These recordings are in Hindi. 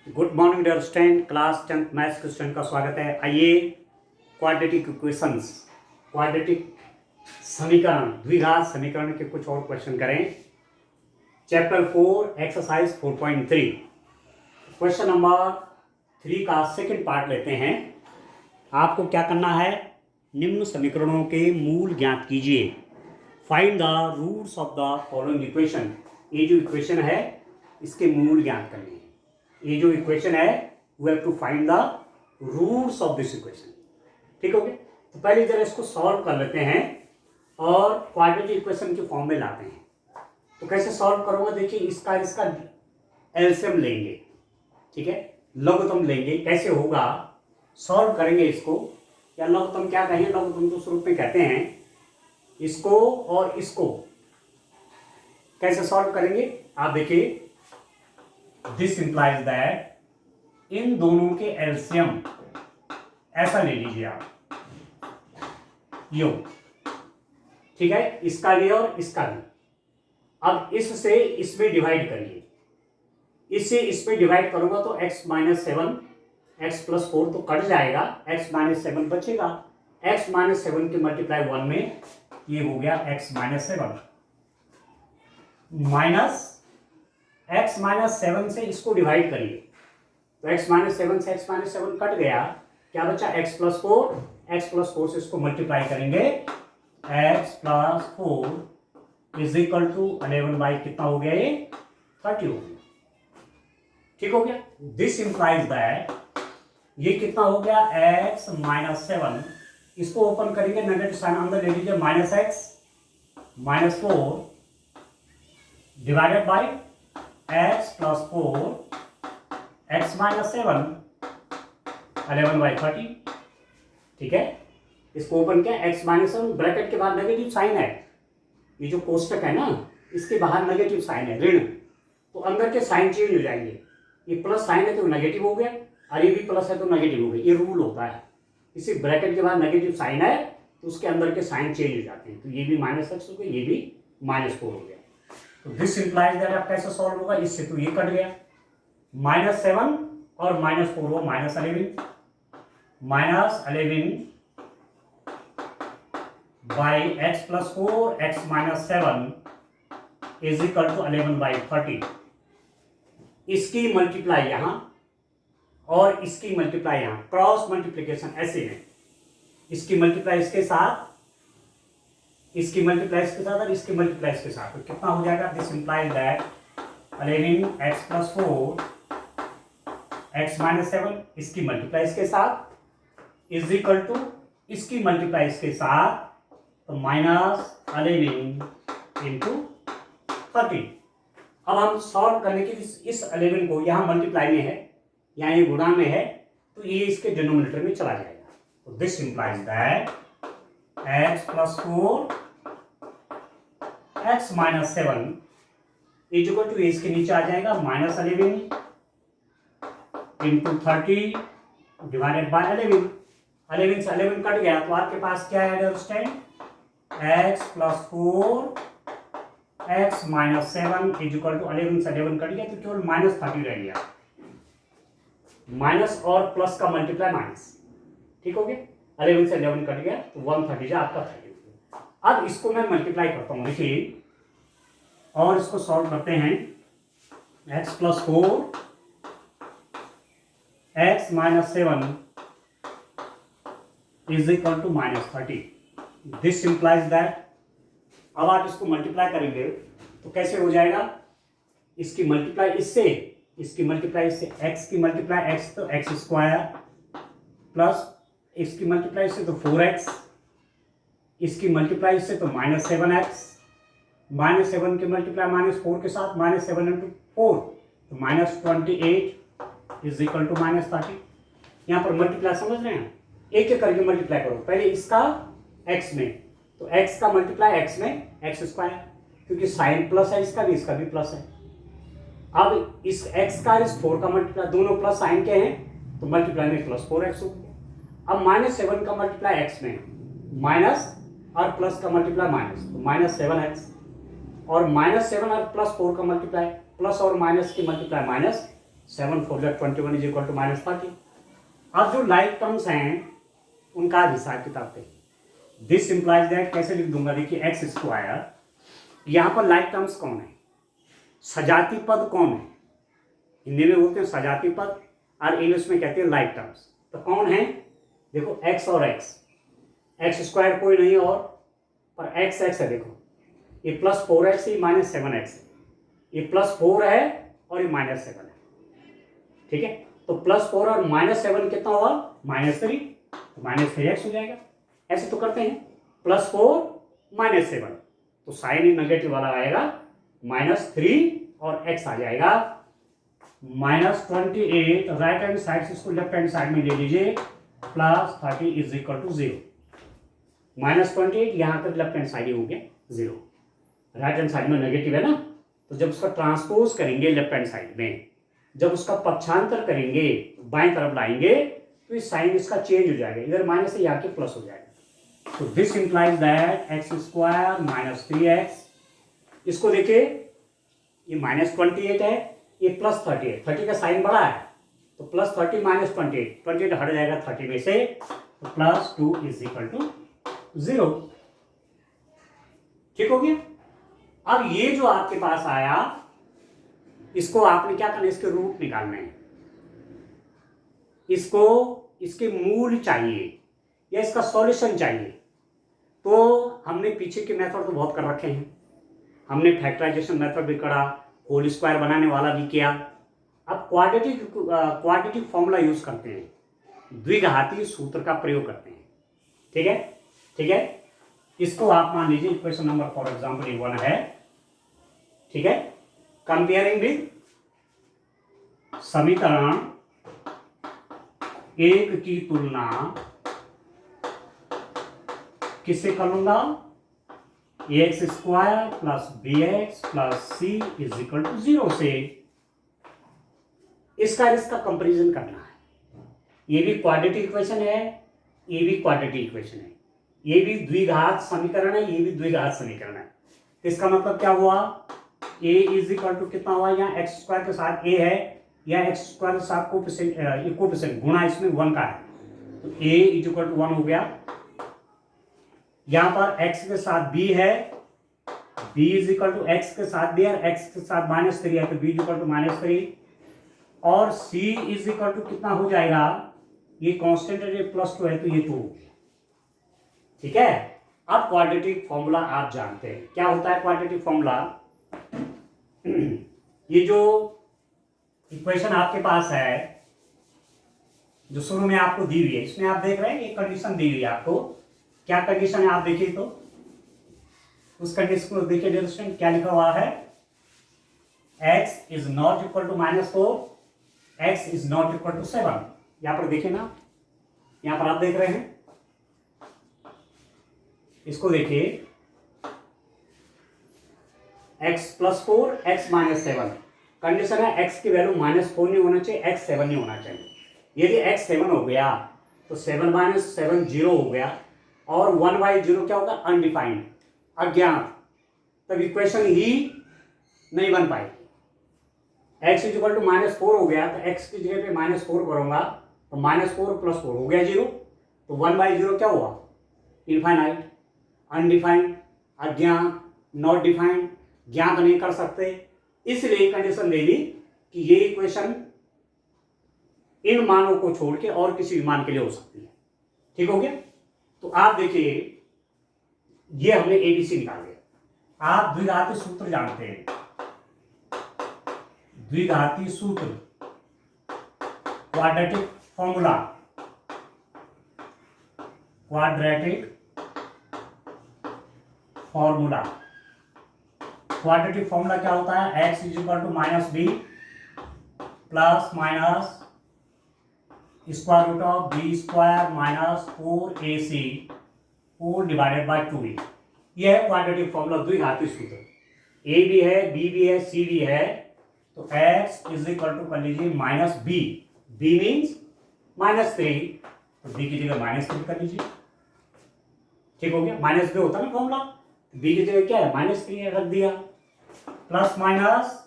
Good morning dear student, class 10th maths के स्टूडेंट का स्वागत है। आइए क्वाड्रेटिक इक्वेशंस, क्वाड्रेटिक समीकरण, द्विघात समीकरण के कुछ और क्वेश्चन करें। चैप्टर 4 एक्सरसाइज 4.3 क्वेश्चन नंबर 3 का सेकंड पार्ट लेते हैं। आपको क्या करना है, निम्न समीकरणों के मूल ज्ञात कीजिए। Find the roots of the following equation. ये जो इक्वेशन है इसके मूल ज्ञात करने हैं। ये जो इक्वेशन है we have to find the roots of this equation. ठीक हो गया। तो पहले जरा इसको सॉल्व कर लेते हैं और क्वाड्रेटिक इक्वेशन के फॉर्म में लाते हैं। तो कैसे सॉल्व करोगे, देखिए इसका एलसीएम लेंगे, ठीक है, लघुत्तम लेंगे। कैसे होगा, सॉल्व करेंगे इसको, या लघुत्तम क्या कहें, लघुत्तम तो स्वरूप में कहते हैं। इसको और इसको कैसे सॉल्व करेंगे आप देखिए। दिस इंप्लाइज दैट इन दोनों के एलसीएम ऐसा ले लीजिए आप, यो, ठीक है, इसका भी और इसका भी। अब इससे इसमें डिवाइड करिए, इससे इसमें डिवाइड करूंगा तो x माइनस 7 x प्लस 4 तो कट जाएगा, x माइनस 7 बचेगा। x माइनस 7 के मल्टीप्लाई 1 में ये हो गया x minus 7 minus x minus 7 से इसको डिवाइड करिए तो x माइनस 7 से x माइनस 7 कट गया, क्या बचा x प्लस 4। x प्लस 4 से इसको मल्टीप्लाई करेंगे, x plus 4 is equal to 11 by कितना हो गया, ये 30 हो गया। ठीक हो गया। दिस इंप्लाइज दैट ये कितना हो गया, x माइनस 7, इसको ओपन करेंगे, नेगेटिव साइन अंदर ले लीजिए, minus x minus 4 divided by x plus 4 x minus 7 11 by 30। ठीक है, इसको ओपन किया, x माइनस 7 ब्रैकेट के बाद नेगेटिव साइन है, ये जो कोष्टक है ना इसके बाहर नेगेटिव साइन है, ऋण, तो अंदर के साइन चेंज हो जाएंगे। ये प्लस साइन है तो नेगेटिव हो गया, और ये भी प्लस है तो नेगेटिव हो गया। ये रूल होता है, इसी ब्रैकेट के बाद नेगेटिव साइन है तो उसके अंदर के साइन चेंज हो जाते हैं। तो ये भी माइनस x हो गया, ये भी माइनस 4 हो गया। तो दिस इंप्लाइज दैट आप कैसे सॉल्व होगा, इससे तो ये कट गया, माइनस 7 और माइनस 4 हो minus 11 by x plus 4 x minus 7 is equal to 11 by 30। इसकी मल्टीप्लाई यहां और इसकी मल्टीप्लाई यहां, क्रॉस मल्टीप्लीकेशन ऐसे में, इसकी मल्टीप्लाई इसके साथ, इसकी मल्टीप्लाई इसके साथ और इसकी मल्टीप्लाई इसके साथ, तो कितना हो जाएगा। This implies that 11 x plus 4 x minus 7 इसकी मल्टीप्लाई इसके साथ इज इक्वल टू इसकी मल्टीप्लाई इसके साथ, तो माइनस 11 इंटू 30। अब हम सॉल्व करने के इस 11 को यहाँ मल्टीप्लाई में है, यहाँ ये गुणा में है, तो ये इसके डिनोमिनेटर में चला जाएगा। तो this implies that x plus 4 x minus 7 is equal to, इसके नीचे आ जाएगा माइनस 11 इंटू 30 डिवाइडेड बाय 11। 11 से 11 कट गया तो आपके पास क्या है understand, x plus 4 x minus 7 is equal to 11 से 11 कट गया तो केवल माइनस 30 रह गया, माइनस और प्लस का मल्टीप्लाई माइनस। ठीक हो गया, 11 से 11 कट गया तो 130 आपका 30। अब इसको मैं मल्टीप्लाई करता हूँ, देखिए, और इसको सॉल्व करते हैं। x plus 4 x minus 7 is equal to minus 30। This implies that, अब आप इसको मल्टीप्लाई करेंगे तो कैसे हो जाएगा, इसकी मल्टीप्लाई इससे, इसकी मल्टीप्लाई इससे, x की मल्टीप्लाई x तो x स्क्वायर प्लस इसकी मल्टीप्लाई इससे तो 4x, इसकी मल्टीप्लाई इससे तो माइनस 7x, माइनस 7 की मल्टीप्लाई माइनस 4 के साथ, माइनस 7 इंटू 4 तो minus 28 is equal to minus 30। यहाँ पर मल्टीप्लाई समझ रहे हैं, एक एक करके मल्टीप्लाई करो, पहले इसका x में, तो x का मल्टीप्लाई x में x स्क्वायर, क्योंकि साइन प्लस है इसका भी प्लस है। अब इस x का इस 4 का मल्टीप्लाई, दोनों प्लस साइन के हैं तो मल्टीप्लाई में प्लस 4x हो गया। अब माइनस 7 का मल्टीप्लाई x में, माइनस और प्लस का मल्टीप्लाई माइनस, तो माइनस 7x, और माइनस 7 और प्लस 4 का मल्टीप्लाई, प्लस और माइनस की multiply minus, 7 4 21 is equal to -30। अब जो लाइक टर्म्स हैं उनका हिसाब किताब करिए। दिस इंप्लाइज दैट कैसे लिख दूंगा, देखिए एक्स स्क्वायर, यहाँ पर लाइक टर्म्स कौन है, सजाती पद कौन है, हिंदी में बोलते हैं सजाती पद और इंग्लिश में कहते हैं लाइक टर्म्स। तो कौन है, देखो एक्स और एक्स, एक्स स्क्वायर कोई नहीं और पर एक्स एक्स है, देखो ये +4x ये -7x, ये +4 है और ये -7 है, ठीक है। तो +4 और -7 कितना हुआ, -3, तो -3x हो जाएगा। ऐसे तो करते हैं, +4 -7, तो साइन ही नेगेटिव वाला आएगा, -3 और x आ जाएगा -28। राइट हैंड साइड से इसको लेफ्ट हैंड साइड में ले लीजिए, +30 इज इक्वल टू 0। -28 यहाँ पर लेफ्ट हैंड साइड ही हो गया 0, राइट हैंड साइड में नेगेटिव है ना, तो जब उसका ट्रांसपोज करेंगे लेफ्ट हैंड साइड में, जब उसका पक्षांतर करेंगे बाएं तरफ लाएंगे तो इस साइन इसका चेंज हो जाएगा, इधर माइनस से यहाँ के प्लस हो जाएगा। तो this implies that x² - 3x, इसको देखिए ये -28 है, ये +30 है, 30 का साइन बड़ा है तो +30 - 28, 28 हट जाएगा 30 में से, तो +2 इज इक्वल टू 0, ठीक हो गया। अब ये जो आपके पास आया इसको आपने क्या करना है, इसके रूट निकालने हैं, इसको इसके मूल चाहिए या इसका सॉल्यूशन चाहिए। तो हमने पीछे के मेथड तो बहुत कर रखे हैं, हमने फैक्टराइजेशन मेथड भी करा, होल स्क्वायर बनाने वाला भी किया। अब क्वाड्रेटिक फॉर्मूला यूज करते हैं, द्विघाती सूत्र का प्रयोग करते हैं, ठीक है, ठीक है। इसको आप मान लीजिए इक्वेशन नंबर फॉर एग्जांपल ये 1 है, ठीक है। कंपेयरिंग विद समीकरण एक की तुलना किससे कर लूंगा, x² + bx + c is equal to 0 से, इसका कंपैरिजन करना है। ये भी क्वाड्रेटिक इक्वेशन है, ये भी क्वाड्रेटिक इक्वेशन है, ये भी द्विघात समीकरण है, ये भी द्विघात समीकरण है। इसका मतलब क्या हुआ, a इज इक्वल टू कितना हुआ, यहाँ x² के साथ a है, या x² के साथ कोफिशिएंट गुणा इसमें 1 का है, तो a इज इक्वल टू 1 हो गया। यहाँ पर x के साथ b है, b is equal to x के साथ b है, x के साथ -3 है, तो b इज इक्वल टू -3, और c इज इक्वल टू कितना हो जाएगा, ये कांस्टेंट है, ये +2 है, तो ये 2 हो गया, ठीक है। अब क्वाड्रेटिक फॉर्मूला आप जानते हैं क्या होता है क्वाड्रेटिक फॉर्मूला। ये जो इक्वेशन आपके पास है जो शुरू में आपको दी हुई है, इसमें आप देख रहे हैं एक कंडीशन दी हुई है आपको, क्या कंडीशन है आप देखिए, तो उस कंडीशन को देखिए डिस्टेंस क्या लिखा हुआ है, x is not equal to -4, x is not equal to 7। यहां पर देखिए ना, यहां पर आप देख रहे हैं, इसको देखिए x + 4 x -7, कंडीशन है x की वैल्यू -4 नहीं होना चाहिए, x 7 नहीं होना चाहिए। यदि x 7 हो गया तो 7 - 7 0 हो गया, और 1/0 क्या होगा, अनडिफाइंड, अज्ञात, तब इक्वेशन ही नहीं बन पाएगी। x इज इक्वल टू -4 हो गया तो x की जगह पे -4 करूंगा तो -4 + 4 हो गया 0, तो 1/0 क्या हुआ, इनफाइनाइट, अनडिफाइंड, अज्ञात, नॉट डिफाइंड, ज्ञात नहीं कर सकते। इसलिए कंडीशन दे दी कि ये इक्वेशन इन मानों को छोड़ के और किसी भी मान के लिए हो सकती है, ठीक हो गया। तो आप देखिए ये हमने एबीसी निकाल दिया। आप द्विघाती सूत्र जानते हैं, द्विघाती सूत्र, quadratic formula, quadratic formula, quadratic formula क्या होता है, x is equal to -b + square root of b² - 4ac whole divided by 2a। यह है क्वाड्रेटिक फॉर्मूला, द्विघाती सूत्र। a भी है, b भी है, c भी है, तो x इज इक्वल टू कर लीजिए -b, b मीन्स -3, तो b की जगह -3 कर लीजिए, ठीक हो गया। -b होता है ना फॉर्मूला, b की जगह क्या है, -3 रख दिया, plus minus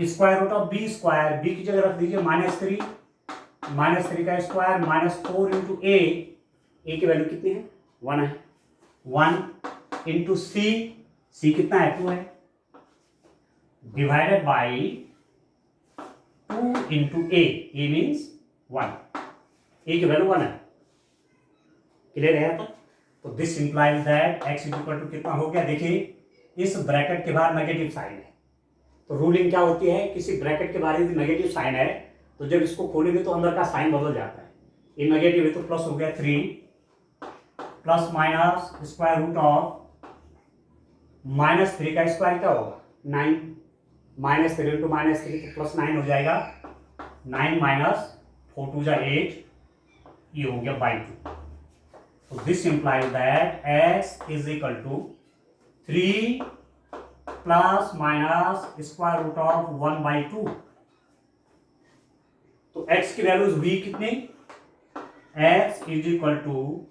square root of B square, B की जगह रख दीजिए -3, -3 का स्क्वायर -4 इंटू ए की वैल्यू कितनी है 1 है, 1 इंटू सी कितना है 2 है, divided by 2 into A means 1, A की वैल्यू 1 है। क्लियर है यहाँ तक? तो this implies that x equal to कितना हो गया, देखिए इस ब्रैकेट के बाहर नेगेटिव साइन है, तो रूलिंग क्या होती है, किसी ब्रैकेट के बाहर यदि नेगेटिव साइन है तो जब इसको खोलेंगे तो अंदर का साइन बदल जाता है, ये नेगेटिव है तो प्लस हो गया 3 plus minus square root of -3 का स्क्वायर क्या होगा 9, -3 इंटू -3 तो प्लस 9 हो जाएगा, 9 माइनस 4 2 8, ये हो गया बाई 2। तो this implies that x is equal to 3 plus minus square root of 1/2। तो x की वैल्यूज हुई कितनी, x is equal to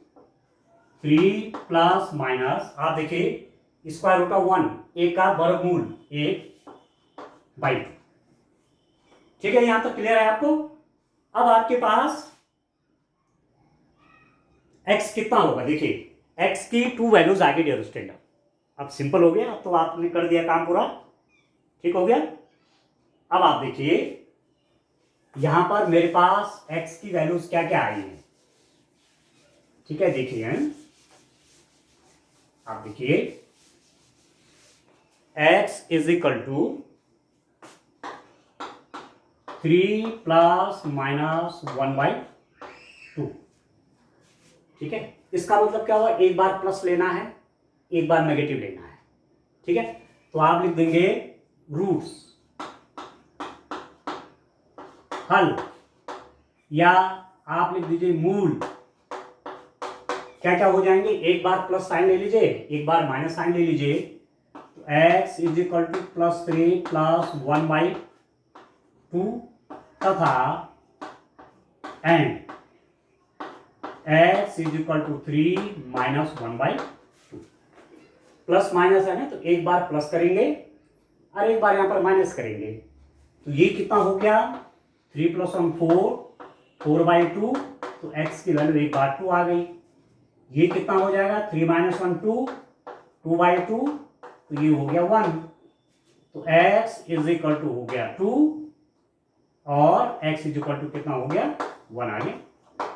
3 plus minus, आप देखिए स्क्वायर रूट ऑफ 1, एक का वर्गमूल 1/2। ठीक है, यहां तक क्लियर है आपको? अब आपके पास x कितना होगा, देखिए x की 2 वैल्यूज आगे डियर स्टूडेंट, अब सिंपल हो गया, अब तो आपने कर दिया काम पूरा, ठीक हो गया। अब आप देखिए यहां पर मेरे पास x की वैल्यूज क्या क्या आई है, ठीक है, देखिए आप देखिए x is equal to 3 plus minus 1/2, ठीक है। इसका मतलब क्या हुआ, एक बार प्लस लेना है, एक बार नेगेटिव लेना है, ठीक है। तो आप लिख देंगे रूट्स, हल, या आप लिख दीजिए मूल, क्या क्या हो जाएंगे, एक बार प्लस साइन ले लीजिए, एक बार माइनस साइन ले लीजिए, तो x is equal to +3 plus 1/2 तथा and x is equal to 3 minus 1/2। Plus minus है ना, तो एक बार प्लस करेंगे और एक बार यहां पर माइनस करेंगे, तो ये कितना हो गया 3 + 1 4/2, तो x की वैल्यू 1/2 आ गई। ये कितना हो जाएगा 3 - 1 2/2, तो ये हो गया 1, तो x इज इक्वल टू हो गया 2 और x इज इक्वल टू कितना हो गया 1 आ गया।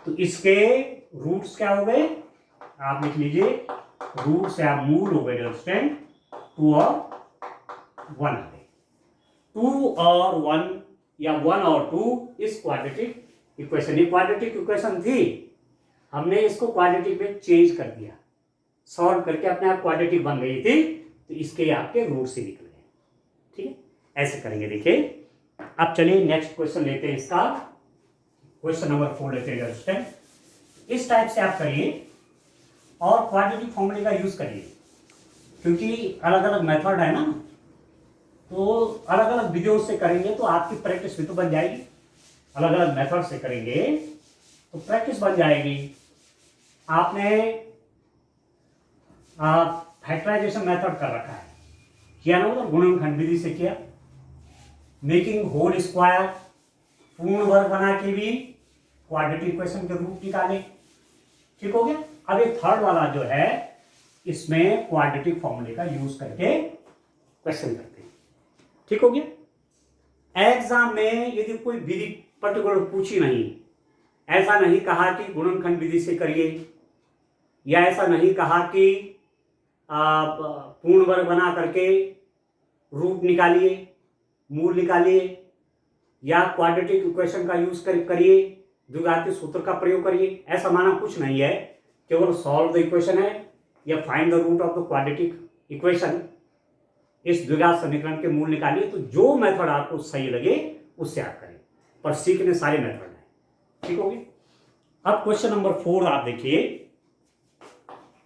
तो इसके रूट्स क्या हो गए, आप लिख लीजिए रूट्स या मूल हो गए स्टूडेंट 2 और 1 आ गए। 2 और 1 या 1 और 2 इस क्वाड्रेटिक इक्वेशन, ये क्वाड्रेटिक इक्वेशन थी, हमने इसको क्वाड्रेटिक में चेंज कर दिया, सॉल्व करके अपने आप क्वाड्रेटिक बन गई थी, तो इसके आपके रूट से निकल गए, ठीक है। ऐसे करेंगे, देखिए। अब चलिए नेक्स्ट क्वेश्चन लेते हैं, इसका क्वेश्चन नंबर 4 लेते हैं स्टूडेंट। इस टाइप से आप करिए और क्वाड्रेटिक फॉर्मूले का यूज करिए, क्योंकि अलग अलग मेथड है ना, तो अलग अलग विधियों से करेंगे तो आपकी प्रैक्टिस भी तो बन जाएगी, अलग अलग मेथड से करेंगे तो प्रैक्टिस बन जाएगी। आपने फैक्टराइजेशन मेथड कर रखा है, किया ना, मतलब गुणनखंड विधि से किया, मेकिंग होल स्क्वायर, पूर्ण वर्ग बना के भी क्वाड्रेटिक इक्वेशन के रूट निकाले, ठीक हो गया। अब ये थर्ड वाला जो है, इसमें क्वाड्रेटिक फॉर्मूले का यूज करके क्वेश्चन करते हैं, ठीक हो गया। एग्जाम में यदि कोई विधि पर्टिकुलर पूछी नहीं, ऐसा नहीं कहा कि गुणनखंड विधि से करिए, या ऐसा नहीं कहा कि आप पूर्ण वर्ग बना करके रूट निकालिए, मूल निकालिए, या क्वाड्रेटिक इक्वेशन का यूज करिए, द्विघाती सूत्र का प्रयोग करिए, ऐसा माना कुछ नहीं है, केवल सॉल्व द इक्वेशन है या find the root of the quadratic equation, इस द्विघात समीकरण के मूल निकालिए। तो जो मेथड आपको सही लगे उससे आप करें, पर सीखने सारे मेथड हैं, ठीक हो गया। अब क्वेश्चन नंबर 4 आप देखिए,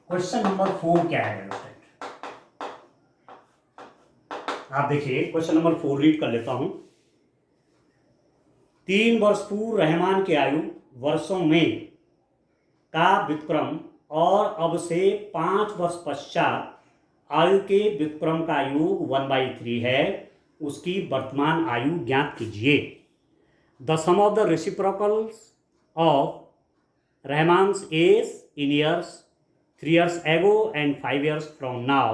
क्वेश्चन नंबर 4 क्या है, आप देखिए क्वेश्चन नंबर 4 रीड कर लेता हूं। 3 वर्ष पूर्व रहमान की आयु वर्षों में का व्युत्क्रम और अब से 5 वर्ष पश्चात आयु के व्युत्क्रम का योग 1/3 है, उसकी वर्तमान आयु ज्ञात कीजिए। The sum of the reciprocals of Rahman's age in years 3 years ago and 5 years from now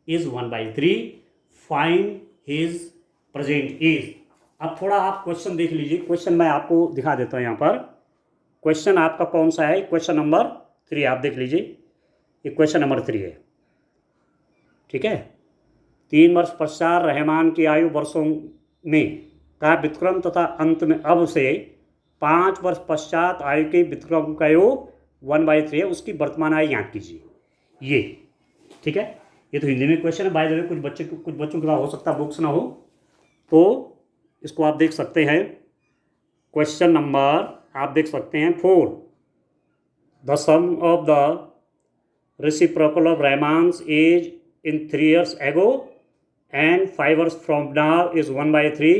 is 1/3. Find his present age. अब थोड़ा आप क्वेश्चन देख लीजिए। क्वेश्चन मैं आपको दिखा देता हूँ यहाँ पर। क्वेश्चन आपका कौन सा है? क्वेश्चन नंबर 3 आप देख लीजिए। ये क्वेश्चन नंबर 3 है, ठीक है। 3 वर्ष पश्चात रहमान की आयु वर्षों में का व्युत्क्रम तथा अंत में अब से 5 वर्ष पश्चात आयु के व्युत्क्रम का योग 1/3 है, उसकी वर्तमान आयु ज्ञात कीजिए। ये ठीक है। ये तो हिंदी में क्वेश्चन है। बाय द वे कुछ बच्चों के पास हो सकता है बुक्स ना हो, तो इसको आप देख सकते हैं। क्वेश्चन नंबर आप देख सकते हैं 4। The sum of the reciprocal of Rahman's age in 3 years ago and 5 years from now is 1/3.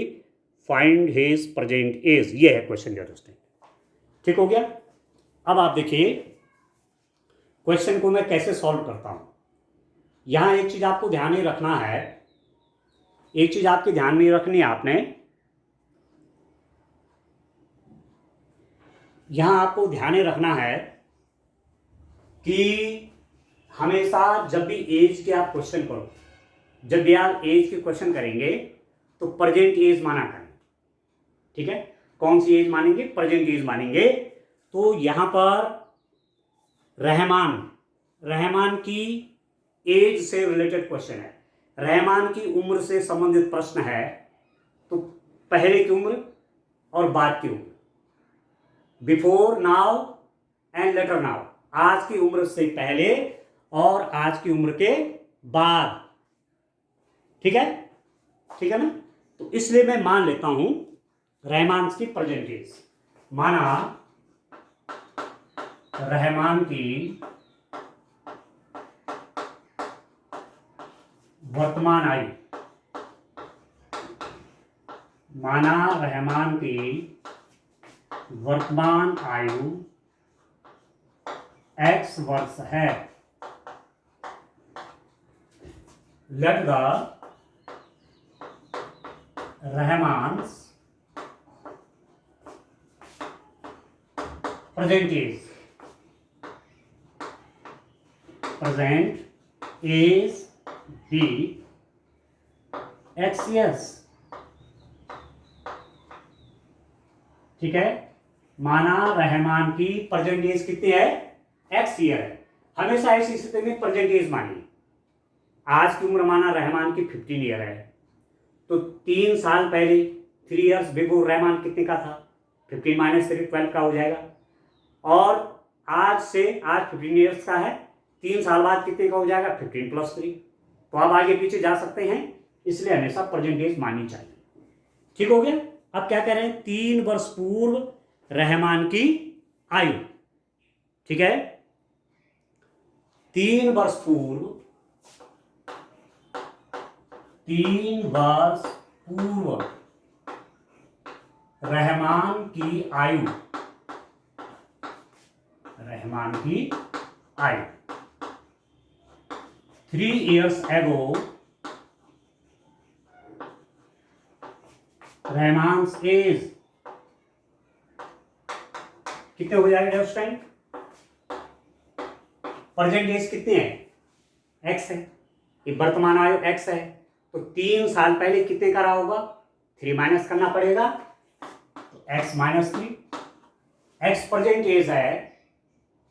Find his present age. ये है क्वेश्चन दोस्तों, ठीक हो गया। अब आप देखिए क्वेश्चन को मैं कैसे सॉल्व करता हूं। यहां एक चीज आपको ध्यान में रखना है, एक चीज आपके ध्यान में रखनी है आपने। यहां आपको ध्यान में रखना है कि हमेशा जब भी एज के आप क्वेश्चन करो, जब भी आप एज के क्वेश्चन करेंगे तो प्रेजेंट एज माना करें, ठीक है। कौन सी एज मानेंगे? प्रेजेंट एज मानेंगे। तो यहां पर रहमान की एज से रिलेटेड क्वेश्चन है, रहमान की उम्र से संबंधित प्रश्न है। तो पहले की उम्र और बाद की उम्र, before now and later now, आज की उम्र से पहले और आज की उम्र के बाद, ठीक है, ठीक है ना। तो इसलिए मैं मान लेता हूं रहमान की प्रेजेंट एज, माना रहमान की वर्तमान आयु, माना रहमान की वर्तमान आयु x वर्ष है। लेट द रहमान्स प्रेजेंट एज भी x years, ठीक है। माना रहमान की प्रेजेंट एज कितनी है? x ईयर है। हमेशा ऐसी स्थिति में प्रेजेंट एज मानिए। आज की उम्र माना रहमान की 15 ईयर है, तो 3 साल पहले 3 years बिफोर रहमान कितने का था? 15 - 3 12 का हो जाएगा। और आज 15 ईयर्स का है, 3 साल बाद कितने का हो जाएगा? 15 + 3। तो आप आगे पीछे जा सकते हैं, इसलिए हमेशा प्रेजेंट एज माननी चाहिए, ठीक हो गया। अब क्या कह रहे हैं? 3 वर्ष पूर्व रहमान की आयु, ठीक है। 3 वर्ष पूर्व, 3 वर्ष पूर्व रहमान की आयु, रहमान की आयु 3 years ago रहमान्स एज कितने हो जाएगा उस टाइम? प्रेजेंट एज कितने है? x है, ये वर्तमान आयु x है। तो 3 साल पहले कितने का रहा होगा? 3 माइनस करना पड़ेगा, तो x - 3। x प्रेजेंट एज है,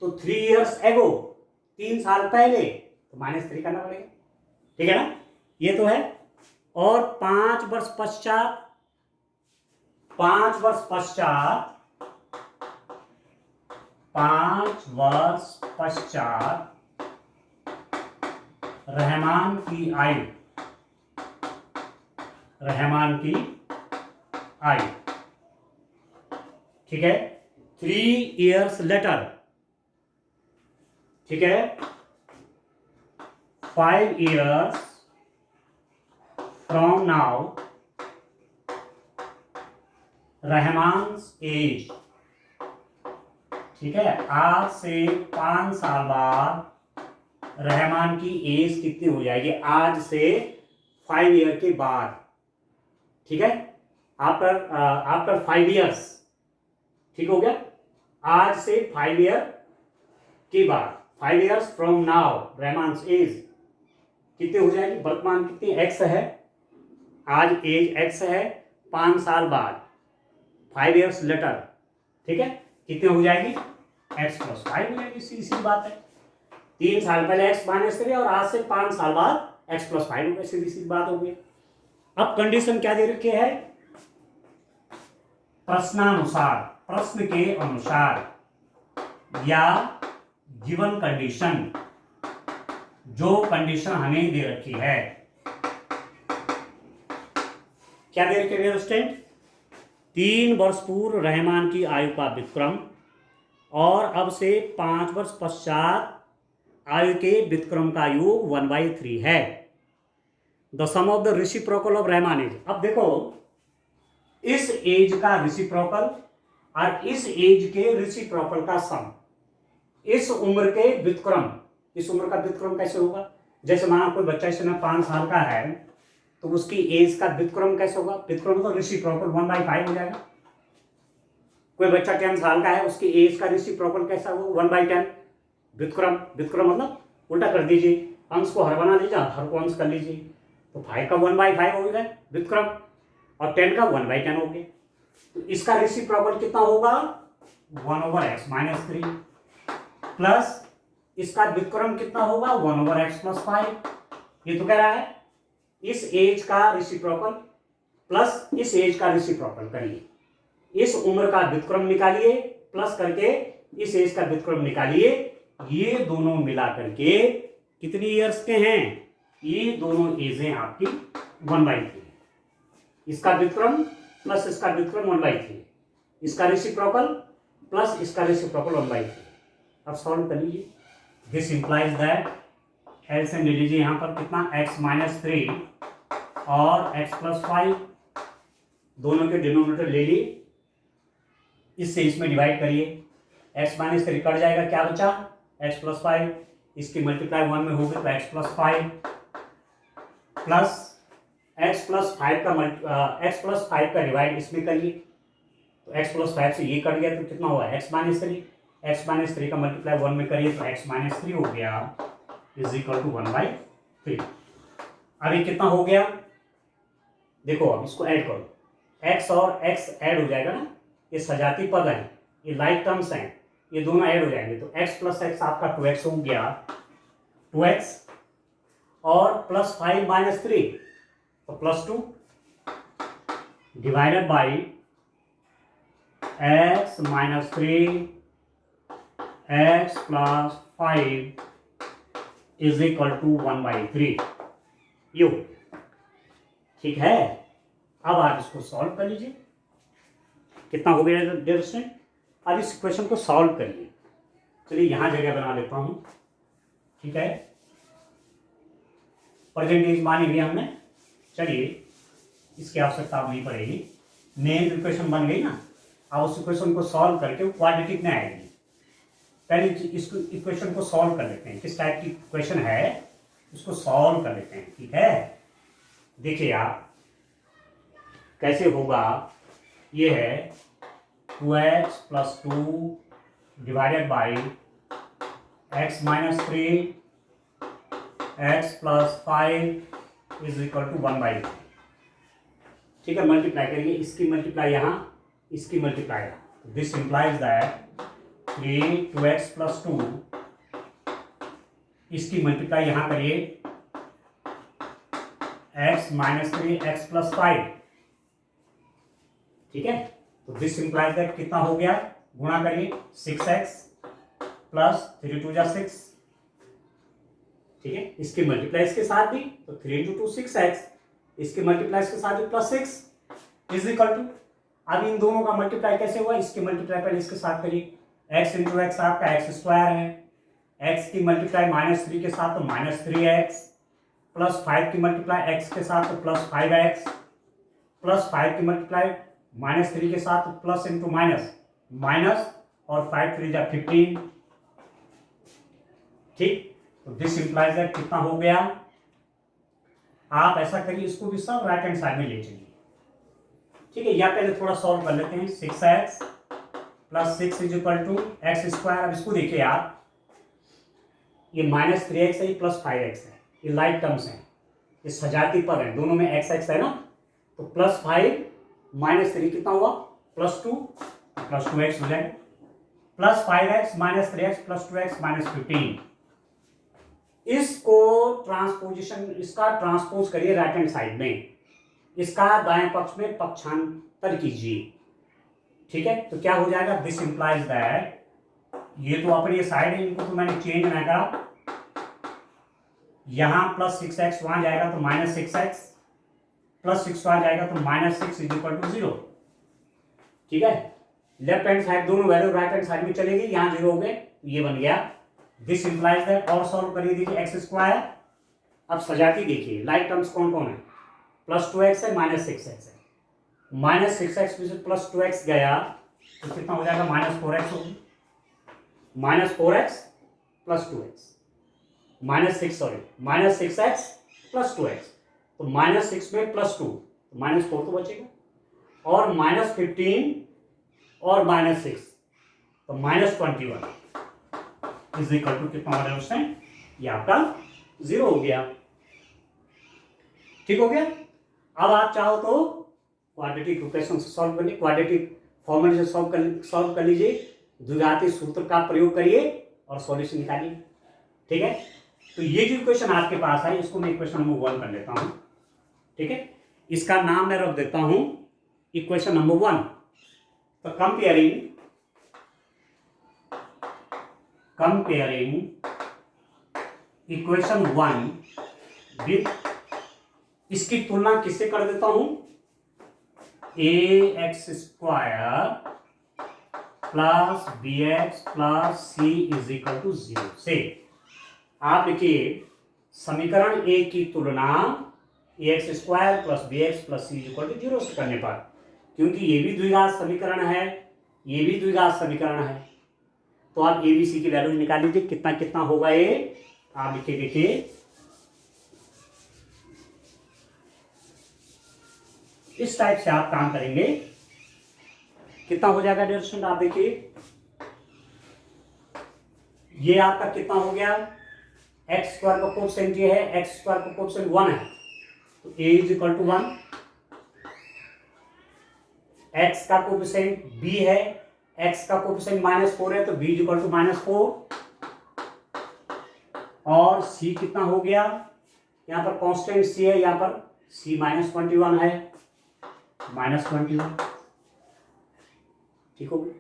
तो 3 years ago 3 साल पहले, तो -3 करना पड़ेगा, ठीक है ना। ये तो है। और 5 वर्ष पश्चात, 5 वर्ष पश्चात, 5 वर्ष पश्चात रहमान की आयु, रहमान की आयु, ठीक है। 3 years लेटर, ठीक है। 5 years from now रहमान्स एज, ठीक है। आज से 5 साल बाद रहमान की एज कितनी हो जाएगी? आज से 5 ईयर के बाद ठीक है, आफ्टर 5 ईयर्स, ठीक हो गया, आज से 5 ईयर के बाद, 5 ईयर्स फ्रॉम नाउ रहमान्स एज कितने हो जाएगी, वर्तमान कितनी एक्स है, आज एज एक्स है, 5 साल बाद 5 ईयर्स लेटर, ठीक है, कितने हो जाएगी, x+5 हो जाएगी, सीधी बात है। 3 साल पहले x -3 और आज से 5 साल बाद x+5 हो गया, सीधी सी बात हो गई। अब कंडीशन क्या दे रखी है, प्रश्नानुसार, प्रश्न के अनुसार या गिवन कंडीशन, जो कंडीशन हमें दे रखी है, क्या दे रखी है स्टूडेंट, 3 वर्ष पूर्व रहमान की आयु का व्युत्क्रम और अब से 5 वर्ष पश्चात आयु के व्युत्क्रम का योग 1/3 है। The sum of the reciprocal of Rahman age. अब देखो, इस एज का रेसिप्रोकल और इस एज के रेसिप्रोकल का सम, इस उम्र के व्युत्क्रम, इस उम्र का व्युत्क्रम कैसे होगा, जैसे माना कोई बच्चा इस समय 5 साल का है तो उसकी एज का व्युत्क्रम कैसे होगा, व्युत्क्रम तो रेसिप्रोकल 1/5 हो जाएगा। कोई बच्चा 10 साल का है, उसकी एज का रेसिप्रोकल कैसा होगा, 1/10, व्युत्क्रम, व्युत्क्रम मतलब उल्टा कर दीजिए, अंश को हर बना लीजिए, हर को अंश कर लीजिए, तो 5 का 1/5 हो गया व्युत्क्रम और 10 का 1/10 हो गया, तो इसका रेसिप्रोकल कितना होगा, 1/x-3 प्लस इसका व्युत्क्रम कितना होगा, 1/x+5। ये तो कह रहा है इस एज का रेसिप्रोकल प्लस इस एज का रेसिप्रोकल करिए, इस उम्र का व्युत्क्रम निकालिए प्लस करके इस एज का व्युत्क्रम निकालिए, ये दोनों मिला करके कितनी ईयर्स के हैं, ये दोनों एजें आपकी 1/3, इसका व्युत्क्रम प्लस इसका व्युत्क्रम 1/3, इसका रेसिप्रोकल प्लस इसका रेसिप्रोकल 1/3। अब सॉल्व कर लीजिए, दिस इंप्लाइज दैट, एलसीएम ले लीजिए यहां पर कितना, x-3 और x+5, दोनों के डिनोमिनेटर ले लिए, इससे इसमें डिवाइड करिए, x-3 कट जाएगा, क्या बचा, x+5, इसकी मल्टीप्लाई 1 में होगी तो x+5 प्लस x+5 का डिवाइड इसमें करिए, तो x+5 से ये कट गया तो कितना हुआ, x-3 का मल्टीप्लाई 1 में करिए तो x-3 हो गया = 1/3। अब ये कितना हो गया, देखो अब इसको ऐड करो, x और x ऐड हो जाएगा ना, ये सजाती पद है, ये लाइक टर्म्स हैं, ये दोनों ऐड हो जाएंगे, तो x + x आपका 2x हो गया, 2x और +5 - 3 तो +2 divided by x - 3 x+5 = 1/3। You ठीक है। अब आप इसको सॉल्व कर लीजिए, कितना हो गया डियर स्टूडेंट। अब इस क्वेश्चन को सॉल्व करिए, चलिए यहां जगह बना लेता हूं, ठीक है, प्रेजेंट एज मानी लिया हमने, चलिए इसकी आवश्यकता अब नहीं पड़ेगी, मेन इक्वेशन बन गई ना। अब उस इक्वेशन को सॉल्व करके वो क्वाड्रेटिक में आएगी, पहले इसको इक्वेशन को सॉल्व कर लेते हैं, किस टाइप की इक्वेशन है उसको सॉल्व कर लेते हैं, ठीक है। देखिए आप कैसे होगा, ये है 2x + 2 divided by x - 3 x+5 = 1/3, ठीक है। मल्टीप्लाई करिए, इसकी मल्टीप्लाई यहाँ, इसकी मल्टीप्लाई यहाँ, दिस इंप्लाइज दैट 2x + 2, इसकी मल्टीप्लाई यहाँ करिए x - 3 x+5, ठीक है। तो दिस इंप्लाइज दैट कितना हो गया, गुणा करिए 6x + 3 × 2 = 6, ठीक है। इसकी मल्टीप्लाई इसके साथ भी, तो 3 × 2 = 6x, इसकी मल्टीप्लाई इसके साथ भी +6 = अब इन दोनों का मल्टीप्लाई कैसे हुआ, इसकी मल्टीप्लाई पहले इसके साथ करिए, x × x आपका x² है, x की मल्टीप्लाई -3 के साथ तो -3x, +5 की मल्टीप्लाई x के साथ तो +5x, +5 की मल्टीप्लाई -3 के साथ तो प्लस इंटू माइनस और 5 × 3 = 15, ठीक। तो दिस इंप्लाइज दैट कितना हो गया, आप ऐसा करिए, इसको भी सब राइट हैंड साइड में ले चलिए, ठीक है, या पहले थोड़ा सॉल्व कर लेते हैं। 6x plus 6 is equal to x square. अब इसको देखिए आप, ये -3x है, ये +5x है, ये लाइक टर्म्स हैं, ये सजाती पद है, दोनों में x x है ना, तो +5 -3 कितना हुआ, +2, +2x हो जाएगा, +5x -3x +2x -15। इसको ट्रांसपोजिशन, इसका ट्रांसपोज करिए राइट हैंड साइड में, इसका दाएं पक्ष में पक्षांतर कीजिए। ठीक है, तो क्या हो जाएगा, दिस इंप्लाइज दैट, ये तो अपनी साइड है, इनको तो मैंने चेंज ना करा, यहां +6x वहां जाएगा तो -6x, +6 वहां जाएगा तो -6 इज इक्वल टू 0। ठीक है, लेफ्ट हैंड साइड दोनों वैल्यू राइट हैंड साइड में चलेगी, यहां 0 हो गए, ये बन गया दिस इंप्लाइज दैट। और सॉल्व करिए, देखिए एक्स स्क्वायर, अब सजाती देखिए, लाइक टर्म्स कौन कौन है, +2x है, -6x है, -6x में से +2x गया तो कितना हो जाएगा, -4x होगी, -4x +2x, -6x +2x, तो -6 में +2 तो -4 तो बचेगा, और -15 और -6 तो -21 इज इक्वल टू कितना हो रहा है उस टाइम, ये आपका 0 हो गया। ठीक हो गया। अब आप चाहो तो क्वाड्रेटिक इक्वेशन से सॉल्व करिए, क्वाड्रेटिक फॉर्मूले से सॉल्व कर लीजिए, द्विघाती सूत्र का प्रयोग करिए और सॉल्यूशन निकालिए। ठीक है, तो ये जो इक्वेशन आपके पास है, इसको मैं इक्वेशन नंबर 1 कर लेता हूं। ठीक है, इसका नाम मैं रख देता हूं इक्वेशन नंबर 1। तो कंपेयरिंग इक्वेशन 1 विद, इसकी तुलना किससे कर देता हूं, ax² plus bx plus c is equal to 0 से। आप देखिए, समीकरण ए की तुलना ax² plus bx plus c is equal to 0 से करने पर, क्योंकि ये भी द्विघात समीकरण है, ये भी द्विघात समीकरण है, तो आप ए बी सी की वैल्यू निकाल लीजिए, कितना कितना होगा ये, आप लिखिए, देखिए इस टाइप से आप काम करेंगे, कितना हो जाएगा डियर स्टूडेंट, आप देखिए ये आपका कितना हो गया, x² का कोएफिशिएंट ये है, x² का कोएफिशिएंट 1 है, तो a is equal to 1, x का कोएफिशिएंट b है, x का कोएफिशिएंट -4 है, तो b इज इक्वल टू -4, और c कितना हो गया, यहां पर कांस्टेंट c है, यहां पर c -21 है, -21। ठीक हो गया।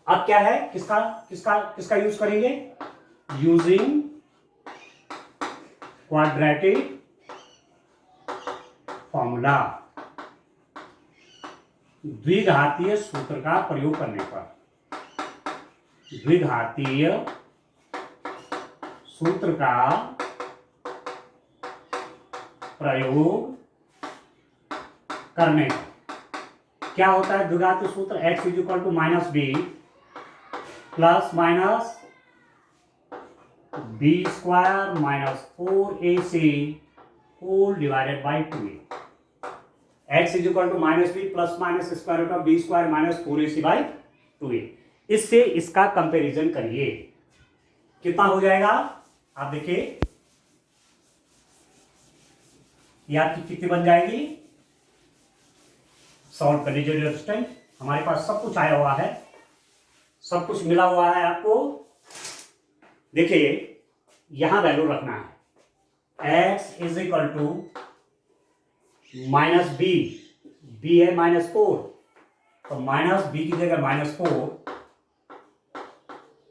अब क्या है, किसका किसका किसका यूज करेंगे, यूजिंग क्वाड्रेटिक फॉर्मूला, द्विघातीय सूत्र का प्रयोग करने पर, द्विघातीय सूत्र का प्रयोग करने पर क्या होता है, द्विघातीय सूत्र x is equal to -b plus minus b² -4ac whole divided by 2a, x is equal to -b plus minus square root of b² -4ac by 2a। इससे इसका कंपैरिजन करिए, कितना हो जाएगा, आप देखिए ये आपकी कितनी बन जाएगी, सॉल्व कर लीजिए डियर स्टूडेंट, हमारे पास सब कुछ आया हुआ है, सब कुछ मिला हुआ है आपको। देखिए यहां वैल्यू रखना है, x is equal to -b, b है -4, तो -b की जगह -4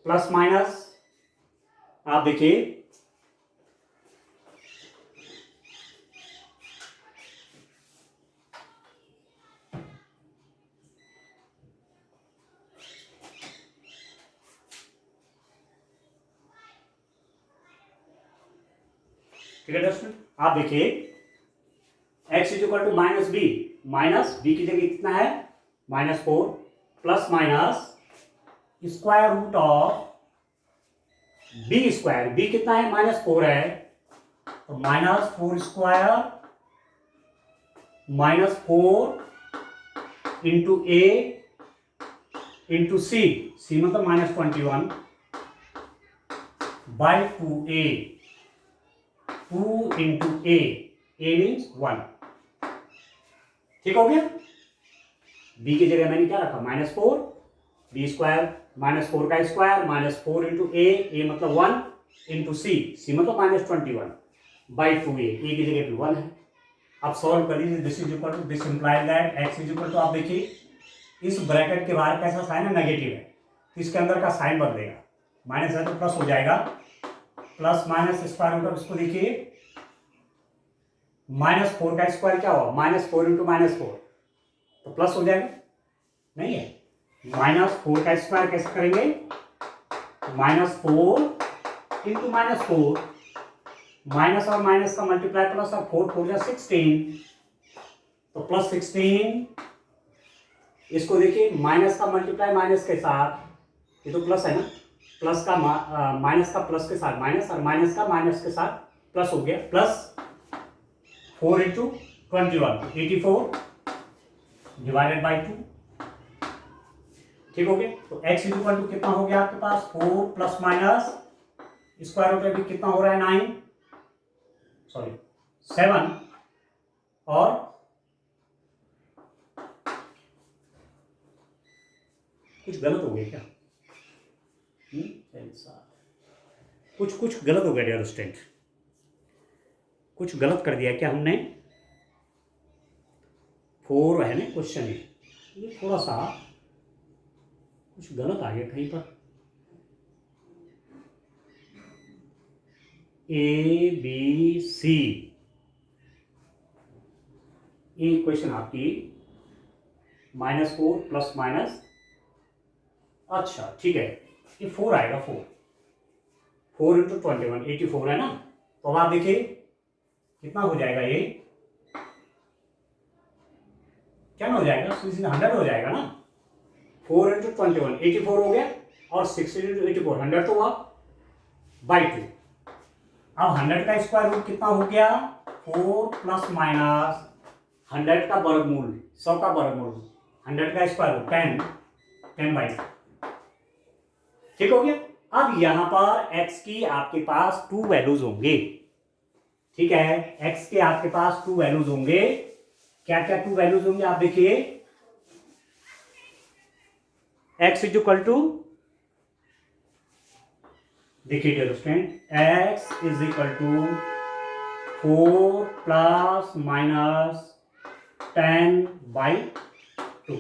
प्लस माइनस, आप देखिए ठीक है दोस्तों, आप देखिए x is equal to -b, -b की जगह कितना है -4 plus minus square root of b², b कितना है -4 है, तो -4² -4 इंटू ए इंटू सी, सी मतलब -21 by 2a, 2 into A means 1। ठीक हो गया। बी की जगह मैंने क्या रखा -4, बी स्क्वायर -4 का स्क्वायर -4 इंटू ए मतलब 1 इंटू सी मतलब -21 बाई 2a, ए की जगह पे 1 है। अब सॉल्व कर लीजिए। This is equal to, this implies that x is equal to, आप देखिए इस ब्रैकेट के बाहर कैसा साइन है, नेगेटिव है, तो इसके अंदर का साइन बदलेगा, माइनस है तो प्लस हो जाएगा, plus minus square root of, इसको देखिए -4 का स्क्वायर क्या हुआ, -4 इंटू -4 तो प्लस हो जाएगा, नहीं है। -4 का स्क्वायर कैसे करेंगे, -4 इंटू -4, माइनस और माइनस का मल्टीप्लाई प्लस, और 4 4 जा 16, तो प्लस 16। इसको देखिए माइनस का मल्टीप्लाई माइनस के साथ, ये तो प्लस है ना, प्लस का माइनस का प्लस के साथ माइनस, और माइनस का माइनस के साथ प्लस हो गया, प्लस 4 इंटू 21 84 डिवाइडेड बाई 2। ठीक हो गया। तो x इज इक्वल टू कितना हो गया आपके पास, 4 प्लस माइनस स्क्वायर रूट अभी कितना हो रहा है 7, और कुछ गलत हो गया क्या, कुछ गलत हो गया डियर स्टूडेंट, कुछ गलत कर दिया क्या हमने। 4 है ना क्वेश्चन में, ये थोड़ा सा कुछ गलत आ गया कहीं पर, ए बी सी, ये क्वेश्चन आपकी -4 प्लस माइनस, अच्छा ठीक है, ये 4 आएगा, 4 इंटू 21 84 है ना। तो अब आप देखिए कितना हो जाएगा, ये क्या हो जाएगा, 100 हो जाएगा ना, 4 इंटू 21 84 हो गया, और 16 इंटू 84 100 तो हुआ बाई 2। अब 100 का स्क्वायर रूट कितना हो गया, 4 प्लस माइनस 100 का वर्गमूल, 100 का वर्गमूल, 100 का स्क्वायर रूट 10 बाई 2। ठीक हो गया। अब यहां पर x की आपके पास 2 वैल्यूज होंगे, ठीक है, x के आपके पास 2 वैल्यूज होंगे, क्या क्या 2 वैल्यूज होंगे आप देखिए, x इज इक्वल टू, देखिए dear student, x is equal to 4 plus minus 10 by 2।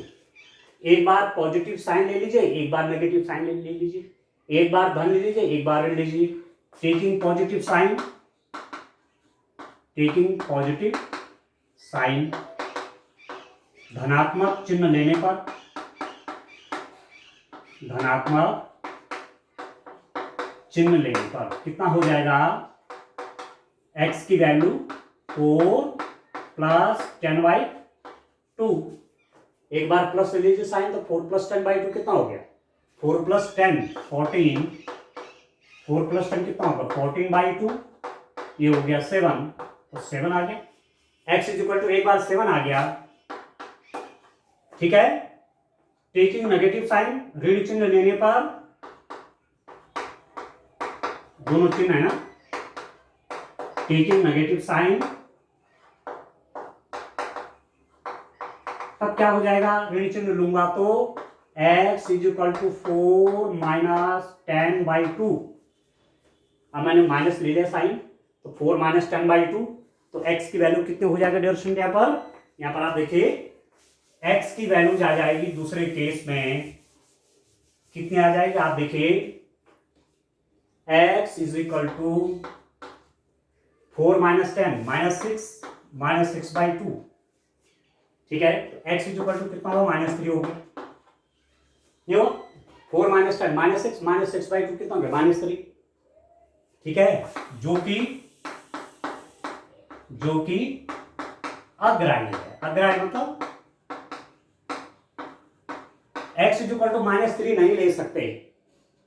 एक बार पॉजिटिव साइन ले लीजिए, एक बार नेगेटिव साइन ले लीजिए, एक बार धन ले लीजिए, एक बार ऋण लीजिए। Taking positive sign, taking positive sign, धनात्मक चिन्ह लेने पर, धनात्मक चिन्ह लेने पर कितना हो जाएगा, x की वैल्यू 4 प्लस 10 बाई 2। एक बार प्लस ले लीजिए साइन, तो 4 प्लस 10 बाई 2 कितना हो गया, 4 प्लस 10 14, 4 प्लस 10 कितना होगा 14 बाई 2, ये हो गया 7, तो 7 आ गया, x इज इक्वल टू, एक बार 7 आ गया, ठीक है। टेकिंग नेगेटिव साइन, ऋण चिन्ह लेने पर, दोनों चिन्ह है ना, टेकिंग नेगेटिव साइन, तब क्या हो जाएगा, ऋण चिन्ह लूंगा तो x is equal to 4 minus 10 by 2। अब मैंने माइनस ले लिया साइन, तो 4 माइनस 10 बाई 2, तो x की वैल्यू कितनी हो जाएगा डियर स्टूडेंट, यहाँ पर आप देखिए x की वैल्यूज आ जाएगी दूसरे केस में, कितनी आ जाएगी आप देखिए, x is equal to 4 minus 10 minus 6 by 2, ठीक है। तो x इज इक्वल टू कितना होगा, -3 हो गया, ये हो 4 माइनस 10 -6 बाई 2 कितना हो गया, -3, ठीक है, जो कि अग्राह्य है। अग्राह्य मतलब x इज इक्वल टू -3 नहीं ले सकते,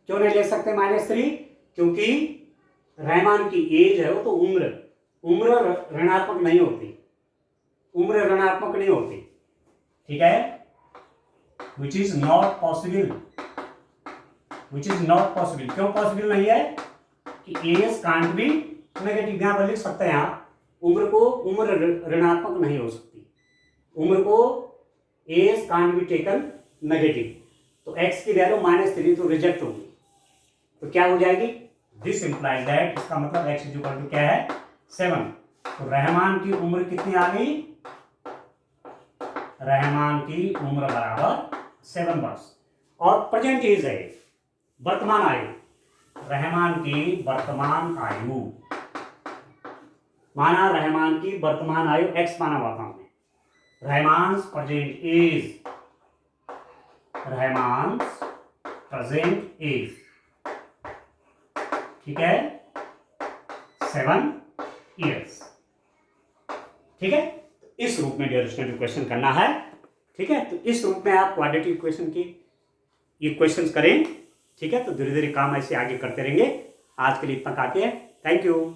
क्यों नहीं ले सकते -3, क्योंकि रहमान की एज है वो तो उम्र ऋणात्मक नहीं होती, उम्र ऋणात्मक नहीं होती, ठीक है। Which is not possible, which is not possible. क्यों पॉसिबल नहीं है कि एज कांट बी नेगेटिव। यहां पर लिख सकते हैं आप उम्र को, उम्र ऋणात्मक नहीं हो सकती, उम्र को age can't be taken negative. तो x की वैल्यू -3 तो रिजेक्ट होगी, तो क्या हो जाएगी, दिस इंप्लाइज दैट, इसका मतलब x इज इक्वल टू क्या है 7। तो रहमान की उम्र कितनी आ गई, रहमान की उम्र बराबर 7 वर्ष। और प्रेजेंट एज है, वर्तमान आयु, रहमान की वर्तमान आयु, माना रहमान की वर्तमान आयु x माना हुआ था हमने, Rahman present age, Rahman present age, ठीक है 7 ईयर्स। ठीक है, इस रूप में डियर स्टूडेंट क्वेश्चन करना है। ठीक है, तो इस रूप में आप क्वाड्रेटिक इक्वेशन की ये क्वेश्चंस करें। ठीक है, तो धीरे धीरे काम ऐसे आगे करते रहेंगे। आज के लिए इतना काफी है। Thank you.